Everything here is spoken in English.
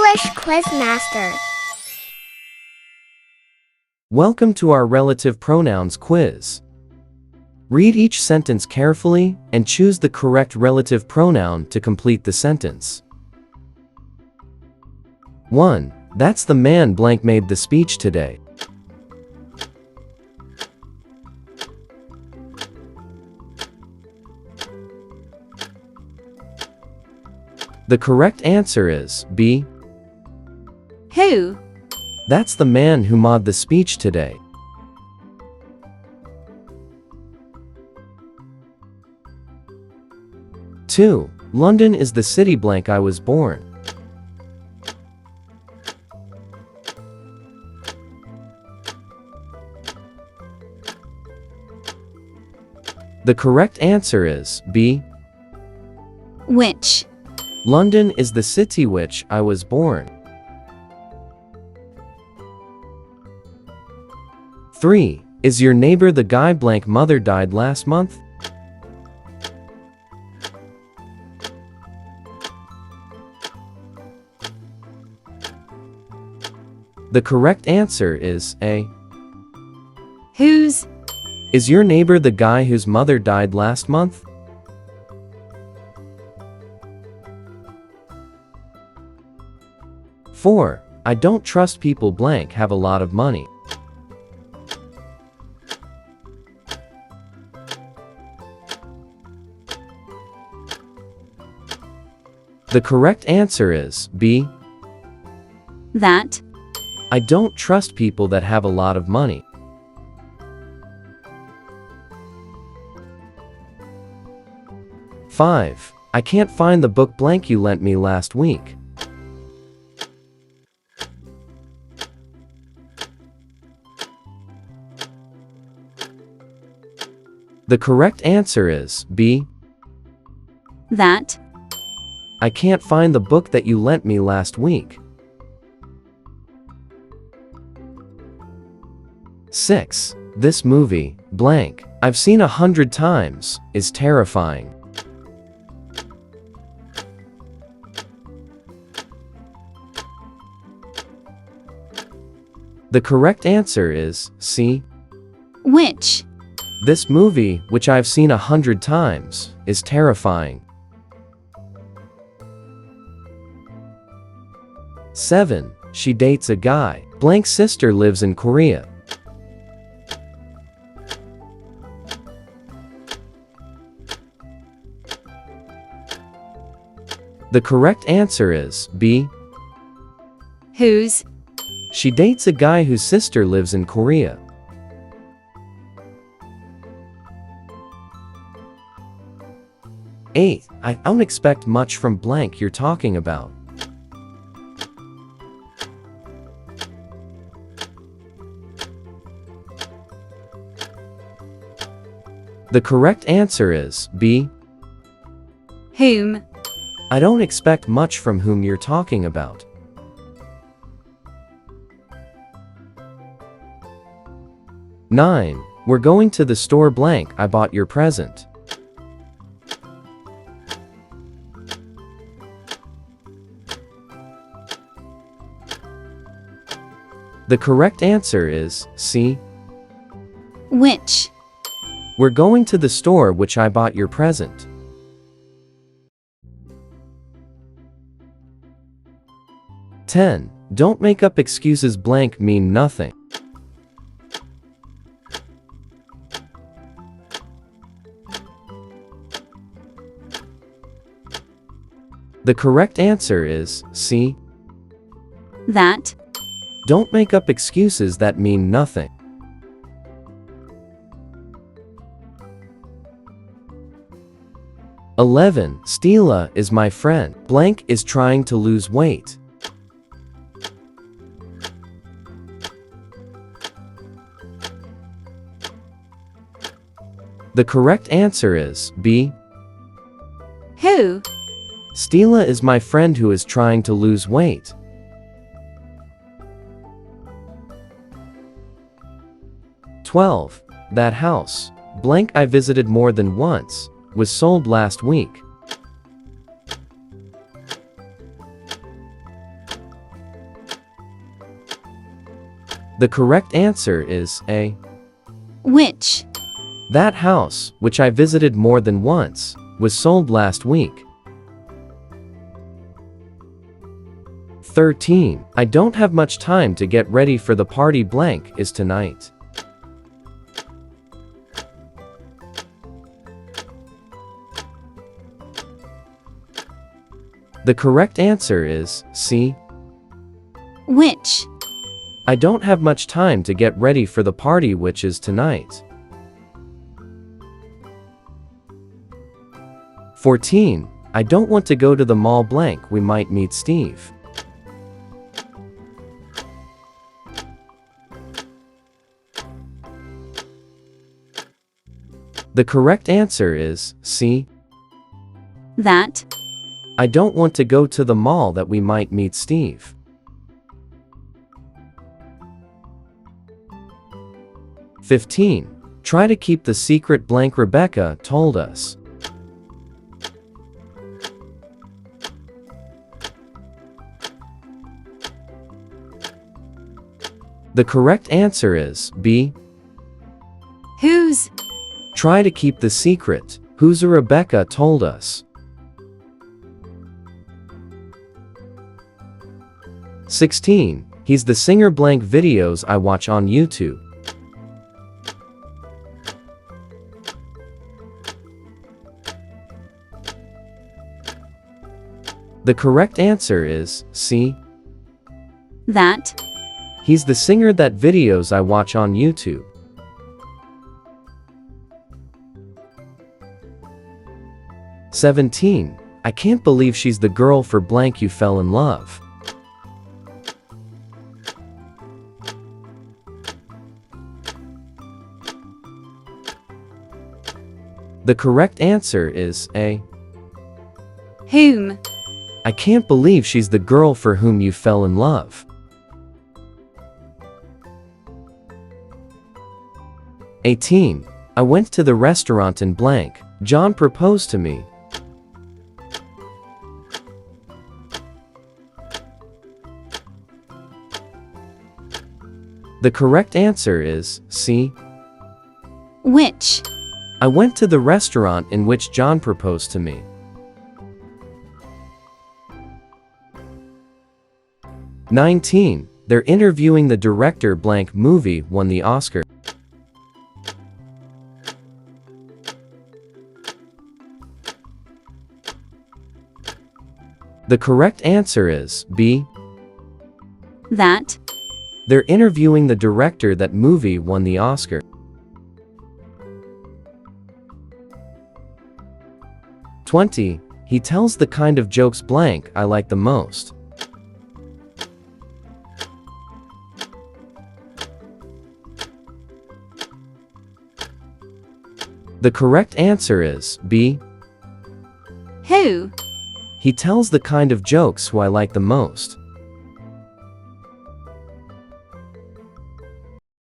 English Quizmaster. Welcome to our relative pronouns quiz. Read each sentence carefully and choose the correct relative pronoun to complete the sentence. 1. That's the man blank made the speech today. The correct answer is B. Who? That's the man who made the speech today. Two. London is the city blank I was born. The correct answer is B. Which? London is the city which I was born. 3. Is your neighbor the guy blank mother died last month? The correct answer is A. Whose? Is your neighbor the guy whose mother died last month? 4. I don't trust people blank have a lot of money. The correct answer is B. That. I don't trust people that have a lot of money. 5. I can't find the book blank you lent me last week. The correct answer is B. That. I can't find the book that you lent me last week. 6. This movie, blank, I've seen 100 times, is terrifying. The correct answer is C. Which? This movie, which I've seen 100 times, is terrifying. 7. She dates a guy. Blank's sister lives in Korea. The correct answer is B. Whose? She dates a guy whose sister lives in Korea. 8. I don't expect much from blank you're talking about. The correct answer is B. Whom? I don't expect much from whom you're talking about. 9. We're going to the store blank I bought your present. The correct answer is C. Which? We're going to the store which I bought your present. 10. Don't make up excuses blank mean nothing. The correct answer is C. That. Don't make up excuses that mean nothing. 11. Stila is my friend. Blank is trying to lose weight. The correct answer is B. Who? Stila is my friend who is trying to lose weight. 12. That house, blank I visited more than once, was sold last week. The correct answer is A. Which? That house, which I visited more than once, was sold last week. 13. I don't have much time to get ready for the party blank is tonight. The correct answer is C. Which? I don't have much time to get ready for the party which is tonight. 14. I don't want to go to the mall blank, we might meet Steve. The correct answer is C. That. I don't want to go to the mall that we might meet Steve. 15. Try to keep the secret blank Rebecca told us. The correct answer is B. Whose? Try to keep the secret, whose Rebecca told us. 16. He's the singer blank videos I watch on YouTube. The correct answer is C. That. He's the singer that videos I watch on YouTube. 17. I can't believe she's the girl for blank you fell in love. The correct answer is A. Whom? I can't believe she's the girl for whom you fell in love. 18. I went to the restaurant in blank. John proposed to me. The correct answer is C. Which? I went to the restaurant in which John proposed to me. 19. They're interviewing the director blank movie won the Oscar. The correct answer is B. That. They're interviewing the director that movie won the Oscar. 20. He tells the kind of jokes blank I like the most. The correct answer is B. Who? He tells the kind of jokes who I like the most.